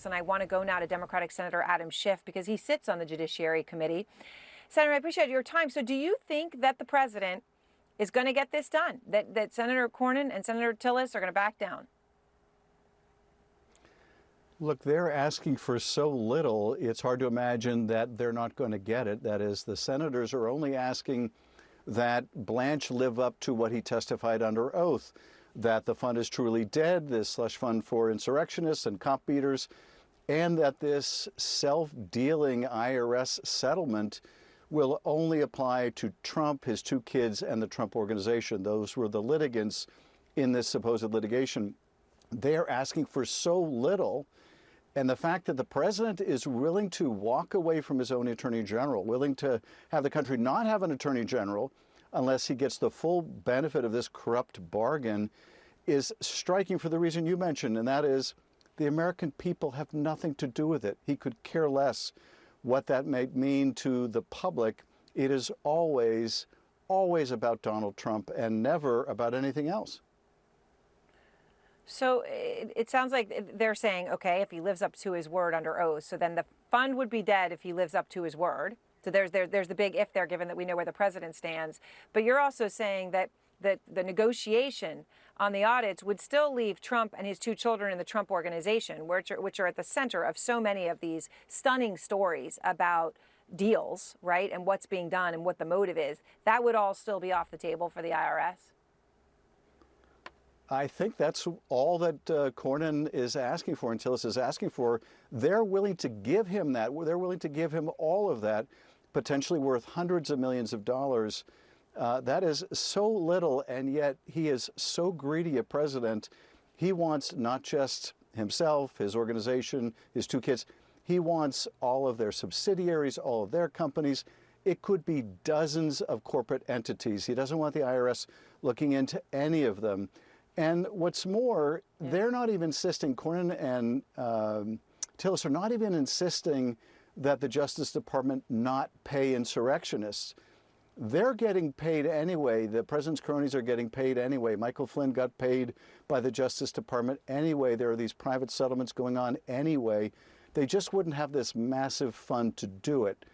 And I want to go now to Democratic Senator Adam Schiff because he sits on the Judiciary Committee. Senator, I appreciate your time. So do you think that the president is going to get this done, that Senator Cornyn and Senator Tillis are going to back down? Look, they're asking for so little, it's hard to imagine that they're not going to get it. That is, the senators are only asking that Blanche live up to what he testified under oath, that the fund is truly dead, this slush fund for insurrectionists and cop beaters, and that this self-dealing IRS settlement will only apply to Trump, his two kids, and the Trump organization. Those were the litigants in this supposed litigation. They're asking for so little. And the fact that the president is willing to walk away from his own attorney general, willing to have the country not have an attorney general unless he gets the full benefit of this corrupt bargain, is striking for the reason you mentioned, and that is the American people have nothing to do with it. He could care less what that may mean to the public. It is always, always about Donald Trump and never about anything else. So it sounds like they're saying, okay, if he lives up to his word under oath, so then the fund would be dead if he lives up to his word. So there's the big if there, given that we know where the president stands. But you're also saying that the negotiation on the audits would still leave Trump and his two children in the Trump organization, which are at the center of so many of these stunning stories about deals, right, and what's being done and what the motive is. That would all still be off the table for the IRS. I think that's all that Cornyn is asking for and Tillis is asking for. They're willing to give him that. They're willing to give him all of that, potentially worth hundreds of millions of dollars. That is so little, and yet he is so greedy a president. He wants not just himself, his organization, his two kids. He wants all of their subsidiaries, all of their companies. It could be dozens of corporate entities. He doesn't want the IRS looking into any of them. And what's more, they're not even insisting, Cornyn and Tillis are not even insisting that the Justice Department not pay insurrectionists. They're getting paid anyway. The president's cronies are getting paid anyway. Michael Flynn got paid by the Justice Department anyway. There are these private settlements going on anyway. They just wouldn't have this massive fund to do it.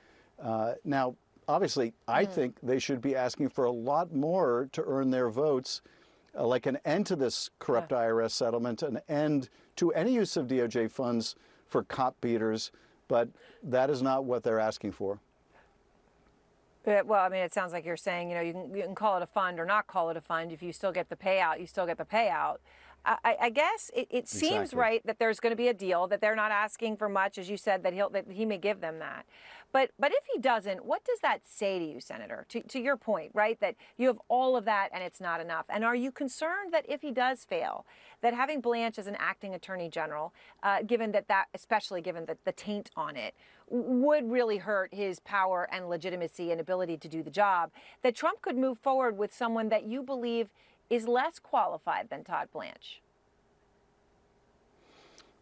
Now, obviously, I think they should be asking for a lot more to earn their votes. Like an end to this corrupt IRS settlement, an end to any use of DOJ funds for cop beaters, but that is not what they're asking for. Well, I mean, it sounds like you're saying, you can call it a fund or not call it a fund. If you still get the payout, you still get the payout. I guess it seems right that there's going to be a deal, that they're not asking for much, as you said, that he may give them that. But if he doesn't, what does that say to you, Senator? To your point, right, that you have all of that and it's not enough. And are you concerned that if he does fail, that having Blanche as an acting attorney general, especially given the taint on it, would really hurt his power and legitimacy and ability to do the job, that Trump could move forward with someone that you believe is less qualified than Todd Blanche?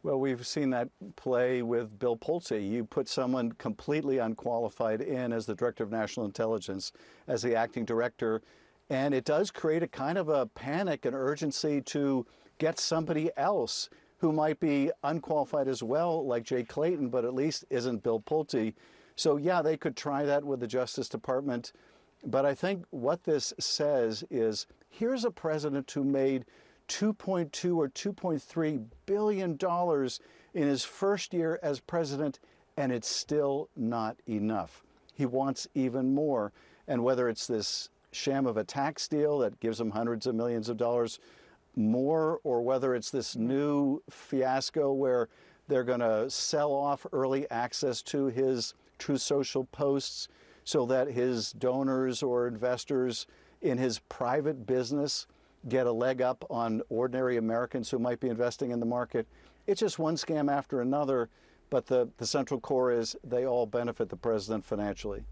Well, we've seen that play with Bill Pulte. You put someone completely unqualified in as the Director of National Intelligence, as the acting director, and it does create a kind of a panic and urgency to get somebody else who might be unqualified as well, like Jay Clayton, but at least isn't Bill Pulte. So yeah, they could try that with the Justice Department. But I think what this says is, here's a president who made $2.2 or $2.3 billion in his first year as president, and it's still not enough. He wants even more. And whether it's this sham of a tax deal that gives him hundreds of millions of dollars more, or whether it's this new fiasco where they're going to sell off early access to his Truth Social posts so that his donors or investors in his private business get a leg up on ordinary Americans who might be investing in the market. It's just one scam after another, but the central core is they all benefit the president financially.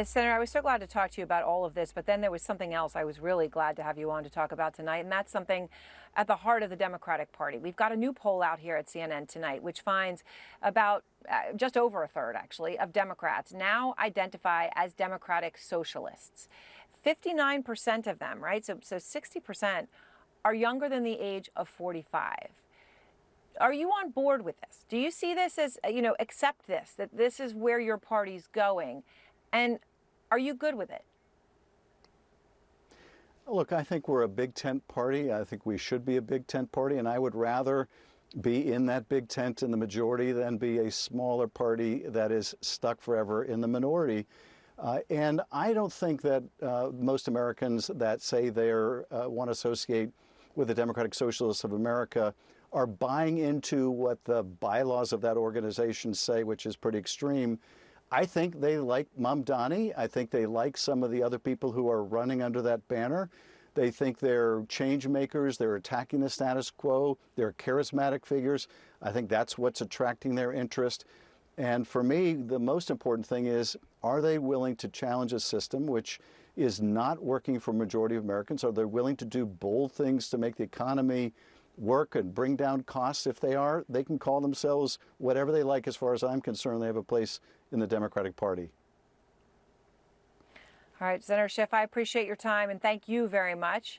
Senator, I was so glad to talk to you about all of this, but then there was something else I was really glad to have you on to talk about tonight, and that's something at the heart of the Democratic Party. We've got a new poll out here at CNN tonight, which finds about just over a third, actually, of Democrats now identify as Democratic socialists. 59% of them, right? So 60% are younger than the age of 45. Are you on board with this? Do you see this as, accept this, that this is where your party's going? And are you good with it? Look, I think we're a big tent party. I think we should be a big tent party, and I would rather be in that big tent in the majority than be a smaller party that is stuck forever in the minority. And I don't think that most Americans that say they want to associate with the Democratic Socialists of America are buying into what the bylaws of that organization say, which is pretty extreme. I think they like Mamdani. I think they like some of the other people who are running under that banner. They think they're change makers. They're attacking the status quo. They're charismatic figures. I think that's what's attracting their interest. And for me, the most important thing is, are they willing to challenge a system which is not working for a majority of Americans? Are they willing to do bold things to make the economy work and bring down costs? If they are, they can call themselves whatever they like. As far as I'm concerned, they have a place in the Democratic Party. All right, Senator Schiff, I appreciate your time and thank you very much.